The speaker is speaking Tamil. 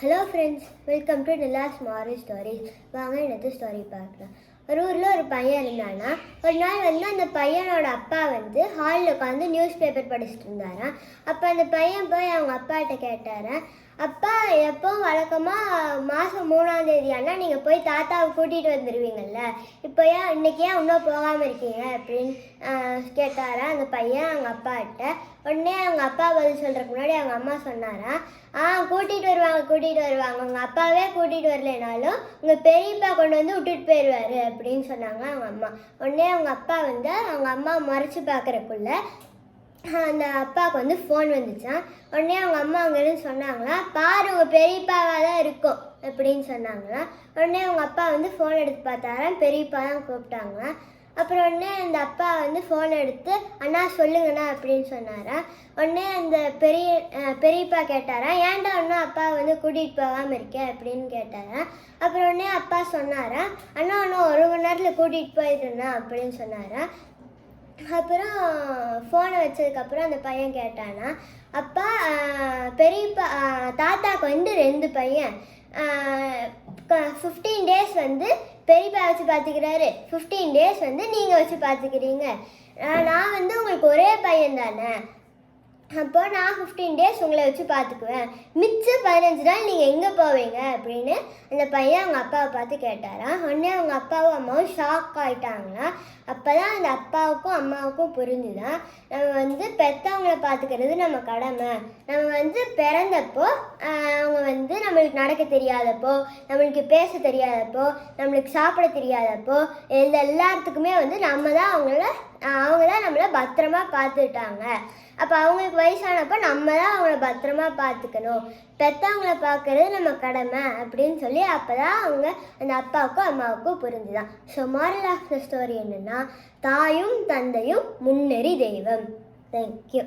Hello friends, welcome to Nila's மாரி ஸ்டோரிஸ். வாங்க என்னது ஸ்டோரி பார்க்கலாம். ஒரு ஊரில் ஒரு பையன் இருந்தானா. ஒரு நாள் அந்த பையனோட அப்பா ஹாலில் உட்காந்து நியூஸ் பேப்பர் படிச்சுட்டு இருந்தாராம். அப்போ அந்த பையன் போய் அவங்க அப்பாட்ட கேட்டாராம், அப்பா எப்போவும் வழக்கமாக மாதம் 3ஆம் தேதி ஆனால் நீங்கள் போய் தாத்தாவை கூட்டிகிட்டு வந்துடுவீங்கள்ல, இப்போ இன்னைக்கு ஏன் இன்னும் போகாமல் இருக்கீங்க அப்படின்னு கேட்டாரா அந்த பையன் அவங்க அப்பாட்ட. உடனே அவங்க அப்பா பதில் சொல்கிறதுக்கு முன்னாடி அவங்க அம்மா சொன்னாராம், கூட்டிகிட்டு வருவாங்க, உங்கள் அப்பாவே கூட்டிகிட்டு வரலைனாலும் உங்கள் பெரியப்பா கொண்டு வந்து விட்டுட்டு போயிடுவார் அப்படின்னு சொன்னாங்க அவங்க அம்மா. உடனே அவங்க அப்பா அவங்க அம்மா மறைச்சி பார்க்குறக்குள்ள அந்த அப்பாவுக்கு ஃபோன் வந்துச்சான். உடனே அவங்க அம்மா அங்கேருந்து சொன்னாங்களா, பாரு உங்கள் பெரியப்பாவாக தான் இருக்கும் அப்படின்னு சொன்னாங்களா. உடனே அவங்க அப்பா ஃபோன் எடுத்து பார்த்தாராம், பெரியப்பா தான் கூப்பிட்டாங்களாம். அப்புறம் உடனே அந்த அப்பா ஃபோன் எடுத்து, அண்ணா சொல்லுங்கண்ணா அப்படின்னு சொன்னாரா. உடனே அந்த பெரியப்பா கேட்டாரா, ஏன்டா ஒன்றும் அப்பா கூட்டிகிட்டு போகாமல் இருக்கேன் அப்படின்னு கேட்டாரா. அப்புறம் உடனே அப்பா சொன்னாரா, அண்ணா ஒன்றும் 1 மணி நேரத்தில் கூட்டிகிட்டு போயிடுண்ணா அப்படின்னு சொன்னாரா. அப்புறம் ஃபோனை வச்சதுக்கப்புறம் அந்த பையன் கேட்டானா, அப்பா பெரியப்பா தாத்தாவுக்கு 2 பையன், 15 டேஸ் பெரியப்பா வச்சு பார்த்துக்கிறாரு, 15 டேஸ் நீங்கள் வச்சு பார்த்துக்கிறீங்க. நான் உங்களுக்கு ஒரே பையன் தானே, அப்போ நான் 15 டேஸ் உங்களை வச்சு பார்த்துக்குவேன், மிச்சம் 15 நாள் நீங்கள் எங்கே போவீங்க அப்படின்னு அந்த பையன் அவங்க அப்பாவை பார்த்து கேட்டாராம். உடனே அவங்க அப்பாவும் அம்மாவும் ஷாக் ஆகிட்டாங்களாம். அப்போ தான் அந்த அப்பாவுக்கும் அம்மாவுக்கும் புரிஞ்சுதான், நம்ம பெற்றவங்கள பார்த்துக்கிறது நம்ம கடமை. நம்ம பிறந்தப்போ அவங்க நம்மளுக்கு நடக்க தெரியாதப்போ, நம்மளுக்கு பேச தெரியாதப்போ, நம்மளுக்கு சாப்பிட தெரியாதப்போ, எல்லாத்துக்குமே நம்ம தான் அவங்க தான் நம்மளை பத்திரமா பார்த்துட்டாங்க. அப்போ அவங்களுக்கு வயசானப்போ நம்ம தான் அவங்கள பத்திரமா பார்த்துக்கணும், பெற்றவங்கள பார்க்கறது நம்ம கடமை அப்படின்னு சொல்லி அப்போ தான் அந்த அப்பாவுக்கும் அம்மாவுக்கும் புரிஞ்சுதான். So moral of the story என்னென்னா, தாயும் தந்தையும் முன்னேறி தெய்வம். தேங்க்யூ.